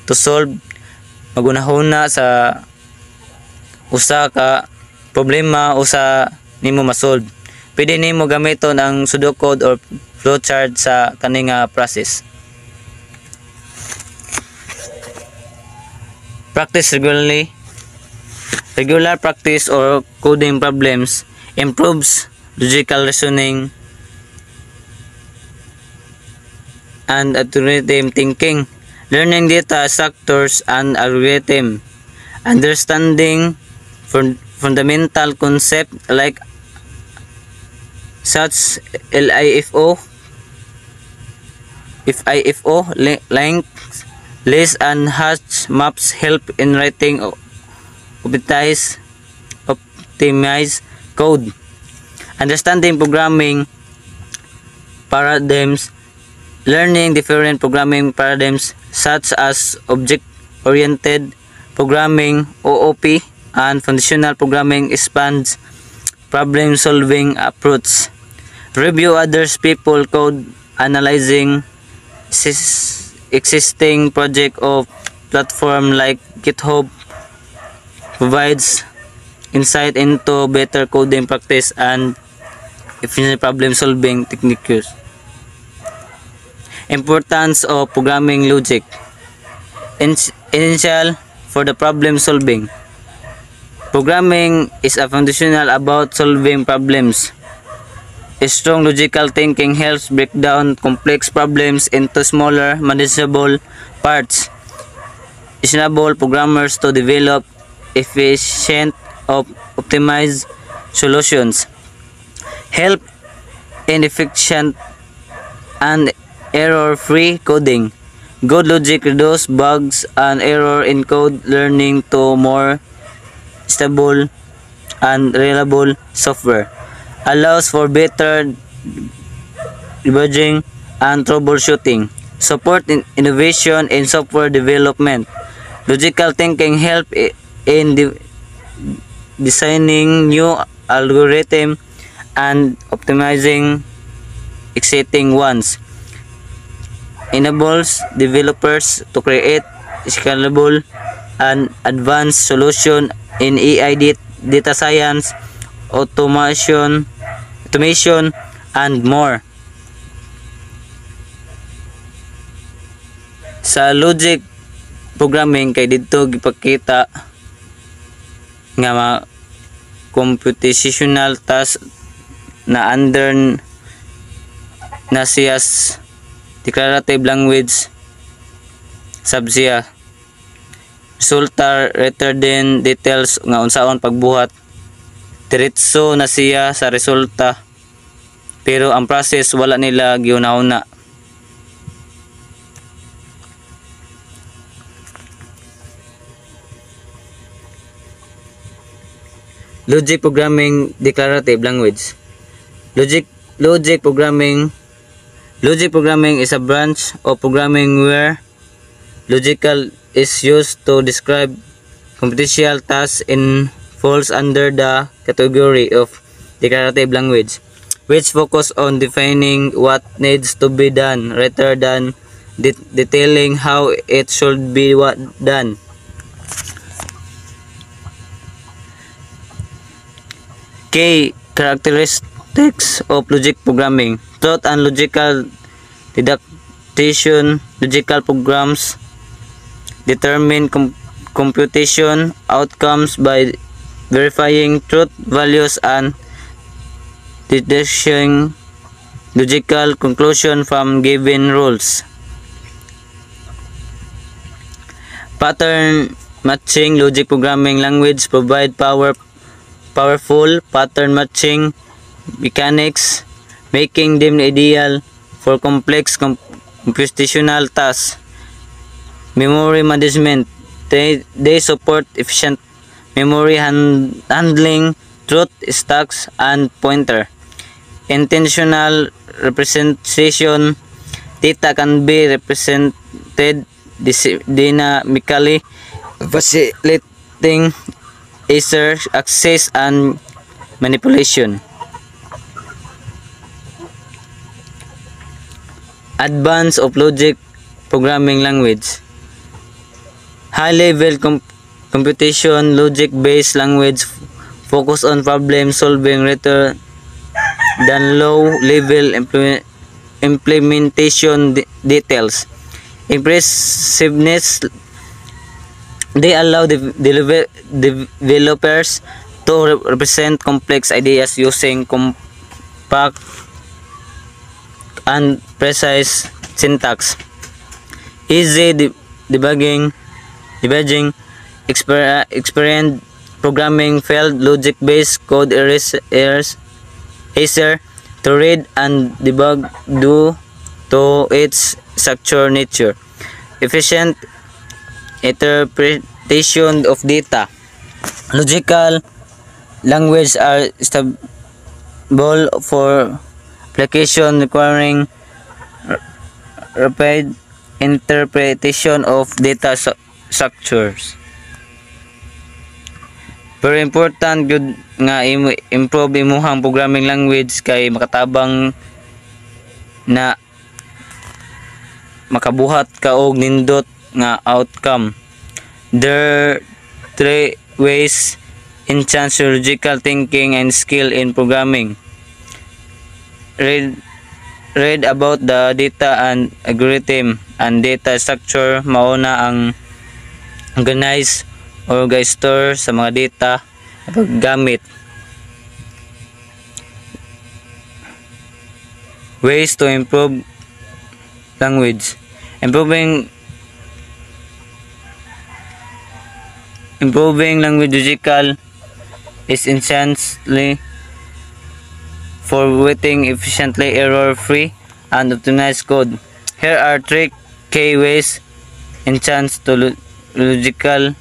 to solve magunahuna sa usa ka problema usa nimo masolve. Pwede nimo gamiton ang pseudocode or flowchart sa kani nga process. Practice regularly. Regular practice or coding problems improves logical reasoning and algorithm thinking. Learning data structures and algorithm. Understanding fundamental concept like such LIFO, length, list and hash maps help in writing optimized code. Understanding programming paradigms. Learning different programming paradigms such as object-oriented programming (OOP) and functional programming expands problem-solving approach. Review others people code. Analyzing existing project of platform like GitHub provides insight into better coding practice and efficient problem-solving techniques. Importance of programming logic. Essential for the problem solving. Programming is a foundational about solving problems. A strong logical thinking helps break down complex problems into smaller, manageable parts. Enable programmers to develop efficient, optimized solutions. Help in efficient and error-free coding. Good logic reduces bugs and error in code, learning to more stable and reliable software. Allows for better debugging and troubleshooting. Support in innovation in software development. Logical thinking help in designing new algorithms and optimizing existing ones. Enables developers to create scalable and advanced solutions in AI, data science, automation, and more. Sa logic programming kay didto gipakita nga mga computational task na under na siya declarative language subsiya resulta rather than details nga unsaon pagbuhat. Diretso na siya sa resulta pero ang process wala nila giunahuna. Logic programming declarative language. Logic programming is a branch of programming where logical is used to describe computational tasks and falls under the category of declarative language, which focus on defining what needs to be done rather than detailing how it should be done. Key characteristics of logic programming. Truth and logical deduction. Logical programs determine computation outcomes by verifying truth values and deducing logical conclusion from given rules. Pattern matching. Logic programming language provide powerful pattern matching mechanics, making them ideal for complex computational tasks. Memory management. They support efficient memory handling, truth stacks, and pointer. Intentional representation. Data can be represented dynamically, facilitating easier access and manipulation. Advance of logic programming language. High-level computation, logic-based language focus on problem solving rather than low-level implementation details. Impressiveness, they allow developers to represent complex ideas using compact and precise syntax. Easy debugging, experienced programming failed logic-based code errors easier to read and debug due to its structured nature. Efficient interpretation of data. Logical language are stable for application requiring rapid interpretation of data structures. Very important gyud nga improve imuhang programming language kay makatabang na makabuhat ka og nindot nga outcome. There are 3 ways enhance your logical thinking and skill in programming. Read about the data and algorithm and data structure. Mauna ang organize or store sa mga data na paggamit. Ways to improve language. Improving language logical is essentially for writing efficiently, error-free, and optimized code. Here are 3 key ways enhance to logical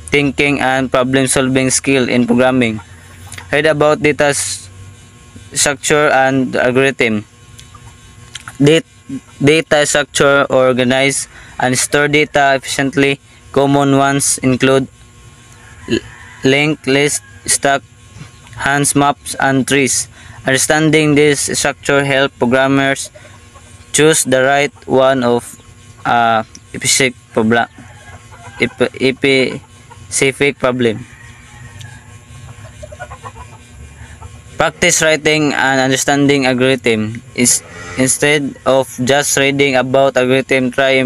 thinking and problem-solving skill in programming. Read about data structure and algorithm. Data structure, organize and store data efficiently. Common ones include linked list, stack, hands, maps, and trees. Understanding this structure help programmers choose the right one of specific problem. Practice writing and understanding algorithm. Instead of just reading about algorithm, try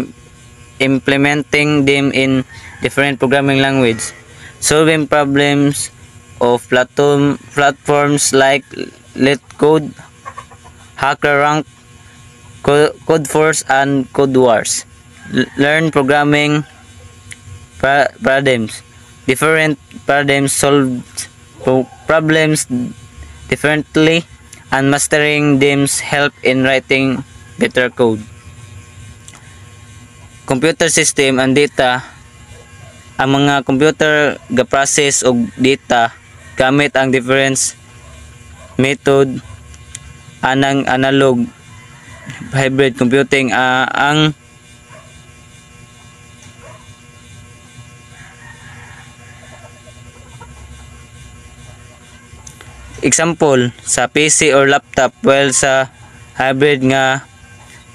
implementing them in different programming language. Solving problems of platforms like LeetCode, HackerRank, Codeforce, and CodeWars. Learn programming paradigms. Different paradigms solve problems differently, and mastering them help in writing better code. Computer system and data. Ang mga computer ga-process og data gamit ang different method anang analog hybrid computing. Ang example sa PC or laptop, while sa hybrid nga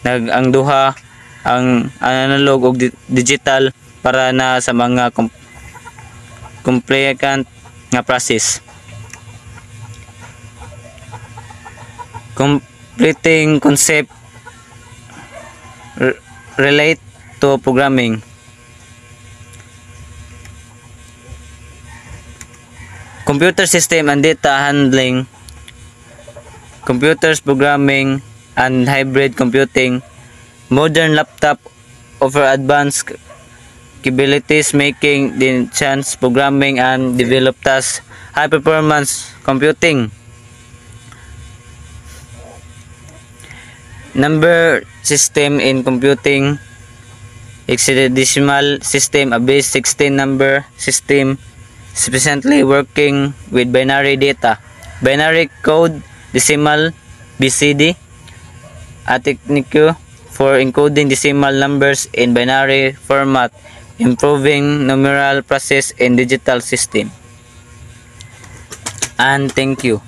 ang duha ang analog ug digital para na sa mga complicated nga process. Completing concept relate to programming. Computer system and data handling, computers programming and hybrid computing. Modern laptop offer advanced capabilities, making the chance programming and develop tasks high performance computing. Number system in computing. Hexadecimal system, a base 16 number system, sufficiently working with binary data. Binary code, decimal, BCD, a technique for encoding decimal numbers in binary format, improving numeral process in digital system. And thank you.